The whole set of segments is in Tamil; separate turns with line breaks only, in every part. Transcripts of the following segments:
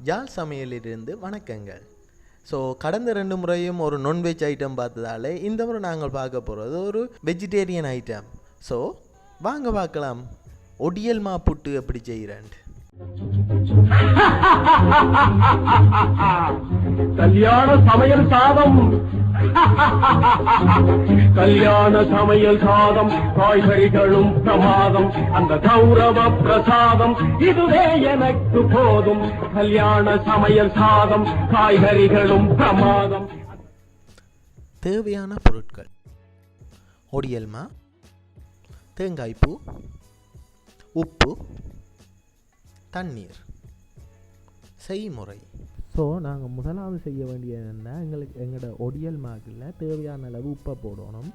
யாழ் சமையலிலிருந்து வணக்கங்கள். ஸோ கடந்த 2 முறையும் ஒரு நான்வெஜ் ஐட்டம் பார்த்ததாலே இந்த முறை நாங்கள் பார்க்க போகிறது ஒரு வெஜிடேரியன் ஐட்டம். ஸோ வாங்க பார்க்கலாம் ஒடியல் மா புட்டு எப்படி செய்கிறேன்.
கல்யாண சமையல் சாதம் கல்யாண சமையல் சாதம் காய்கறிகளும் பிரமாதம் அந்த கௌரவ பிரசாதம் இதுவே எனக்கு போதும் கல்யாண சமையல் சாதம் காய்கறிகளும் பிரமாதம்.
தேவையான பொருட்கள்: ஒடியல் மா, தேங்காய்ப்பூ, உப்பு, தண்ணீர். செய்முறை: ஸோ நாங்கள் முதலாவது செய்ய வேண்டியது என்ன, எங்களோட ஒடியல் மாக்கில் தேவையான அளவு உப்பை போடணும்.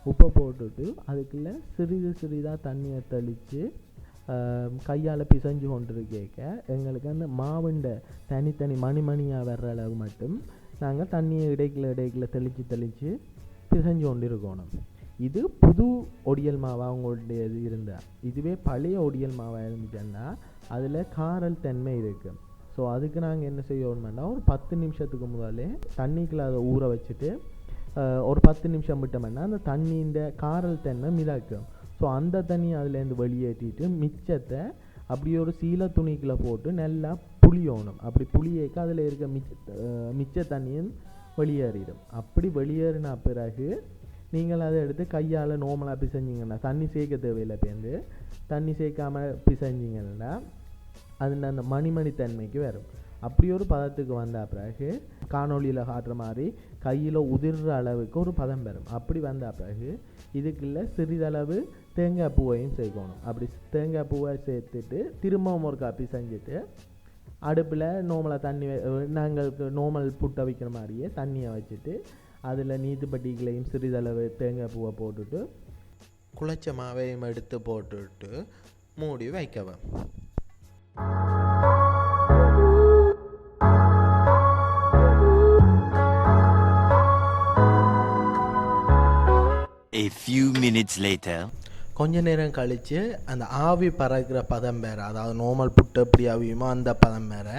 உப்பை போட்டுட்டு அதுக்குள்ளே சிறிதாக தண்ணியை தெளித்து கையால் பிசைஞ்சு கொண்டு கேட்க எங்களுக்கு அந்த மாவுண்ட தனித்தனி மணியாக வர்ற அளவு மட்டும் நாங்கள் தண்ணியை இடைக்கில் தெளித்து பிசைஞ்சு கொண்டு இருக்கணும். இது புது ஒடியல் மாவாக உங்களுடைய இருந்தால், இதுவே பழைய ஒடியல் மாவாக இருந்துச்சுன்னா அதில் காரல் தன்மை இருக்குது. ஸோ அதுக்கு நாங்கள் என்ன செய்யணும்னா ஒரு 10 நிமிஷத்துக்கு முதலே தண்ணிக்குள்ள அதை ஊற வச்சுட்டு ஒரு 10 நிமிஷம் விட்டோம்னா அந்த தண்ணியின் காரல் தன்மை மிதக்கும். ஸோ அந்த தண்ணியை அதுலேருந்து வெளியேற்றிட்டு மிச்சத்தை அப்படி ஒரு சீலை துணிக்குள்ளே போட்டு நல்லா புளியணும். அப்படி புளியேக்க அதில் இருக்க மிச்ச தண்ணியும் வெளியேறிடும். அப்படி வெளியேறின பிறகு நீங்கள் அதை எடுத்து கையால் நார்மலாக பிசைஞ்சிங்கன்னா, தண்ணி சேர்க்க தேவையில்லை. பேருந்து தண்ணி சேர்க்காமல் பிசைஞ்சிங்கன்னா அது அந்த மணி தன்மைக்கு வரும். அப்படி ஒரு பதத்துக்கு வந்த பிறகு காணொலியில் காட்டுற மாதிரி கையில் உதிர்ற அளவுக்கு ஒரு பதம் வரும். அப்படி வந்த பிறகு இதுக்குள்ளே சிறிதளவு தேங்காய் பூவையும் சேர்க்கணும். அப்படி தேங்காய் பூவை சேர்த்துட்டு திரும்பவும் ஒரு காப்பி செஞ்சுட்டு அடுப்பில் நார்மலாக தண்ணி நாங்கள் நார்மல் புட்டை வைக்கிற மாதிரியே தண்ணியை வச்சுட்டு அதில் நீத்துப்பட்டிகளையும் சிறிதளவு தேங்காய் பூவை போட்டுட்டு குழைச்ச மாவையும் எடுத்து போட்டுட்டு மூடி வைக்கவும்.
A few minutes later,
கொஞ்ச நேரம் கழித்து அந்த ஆவி பறக்கிற பதம் வேறு, அதாவது நார்மல் புட்டு எப்படி ஆவியுமோ அந்த பதம் வேறு,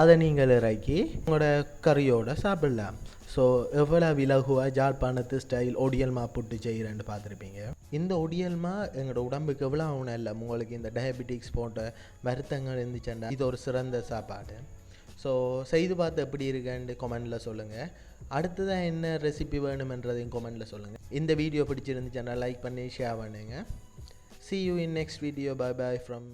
அதை நீங்கள் இறக்கி உங்களோட கறியோடு சாப்பிடலாம். ஸோ எவ்வளோ விலகுவாக ஜாழ்ப்பாணத்து ஸ்டைல் ஒடியல் மா புட்டு செய்கிறேன்னு பார்த்துருப்பீங்க. இந்த ஒடியல் மா எங்களோட உடம்புக்கு எவ்வளோ ஆகணும் இல்லை, உங்களுக்கு இந்த டயபெட்டிக்ஸ் போன்ற வருத்தங்கள் இருந்துச்சுன்னா இது ஒரு சிறந்த சாப்பாடு. ஸோ செய்து பார்த்து எப்படி இருக்குன்னு கமெண்டில் சொல்லுங்கள். அடுத்ததான் என்ன ரெசிபி வேணுமென்றதையும் கமெண்டில் சொல்லுங்கள். இந்த வீடியோ பிடிச்சிருந்துச்சுன்னா லைக் பண்ணி ஷேர் பண்ணுங்கள். See you in next video. Bye bye from